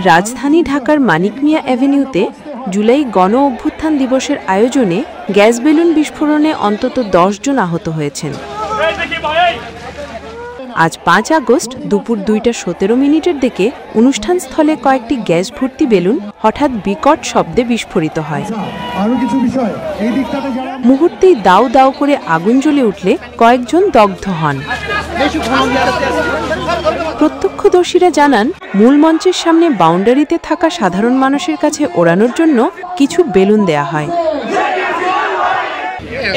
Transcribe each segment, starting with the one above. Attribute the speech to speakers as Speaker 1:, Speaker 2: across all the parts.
Speaker 1: রাজধানী ঢাকার মানিক মিয়া অ্যাভিনিউতে জুলাই গণ অভ্যুত্থান দিবসের আয়োজনে গ্যাস বেলুন বিস্ফোরণে অন্তত ১০ জন আহত হয়েছেন। আজ ৫ আগস্ট দুপুর ২টা ১৭ মিনিটের দিকে অনুষ্ঠানস্থলে কয়েকটি গ্যাস ভর্তি বেলুন হঠাৎ বিকট শব্দে বিস্ফোরিত হয়। মুহূর্তেই দাউ দাউ করে আগুন জ্বলে উঠলে কয়েকজন দগ্ধ হন। প্রত্যক্ষদর্শীরা জানান, মূল মঞ্চের সামনে বাউন্ডারিতে থাকা সাধারণ মানুষের কাছে ওড়ানোর জন্য কিছু বেলুন দেয়া হয়।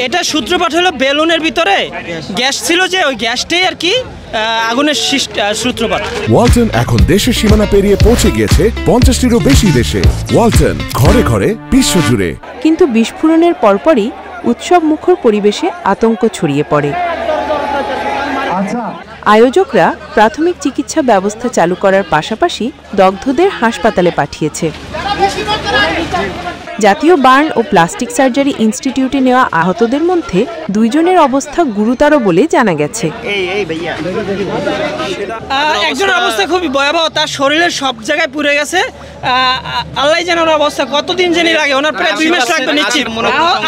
Speaker 2: এটা সূত্রপাত হলো বেলুনের ভিতরে গ্যাস ছিল, যে ওই গ্যাসটাই আর কি আগুনের সূত্রপাত।
Speaker 3: ওয়ালটন এখন দেশের সীমানা পেরিয়ে পৌঁছে গিয়েছে ৫০টিরও বেশি দেশে। ওয়ালটন, ঘরে ঘরে বিশ্বজুড়ে।
Speaker 1: কিন্তু বিস্ফোরণের পরপরই উৎসব মুখর পরিবেশে আতঙ্ক ছড়িয়ে পড়ে। আয়োজকরা প্রাথমিক চিকিৎসা ব্যবস্থা চালু করার পাশাপাশি দগ্ধদের হাসপাতালে পাঠিয়েছে। জাতীয় বার্ন ও প্লাস্টিক সার্জারি ইনস্টিটিউটে নেওয়া আহতদের মধ্যে ২ জনের অবস্থা গুরুতর বলে জানা গেছে।
Speaker 2: একজনের অবস্থা খুবই ভয়াবহ, তার শরীরের সব জায়গায় পুড়ে গেছে। আল্লাহ জানে ওনার অবস্থা কতদিন জানি লাগে, ওনার প্রায় ২ মাস লাগবে নিশ্চিত।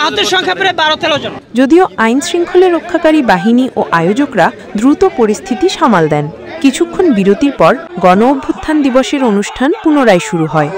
Speaker 2: আহতের সংখ্যা প্রায় ১২-১৩ জন।
Speaker 1: যদিও আইন শৃঙ্খলা রক্ষাকারী বাহিনী ও আয়োজকরা দ্রুত পরিস্থিতি সামাল দেন। কিছুক্ষণ বিরতির পর গণ অভ্যুত্থান দিবসের অনুষ্ঠান পুনরায় শুরু হয়।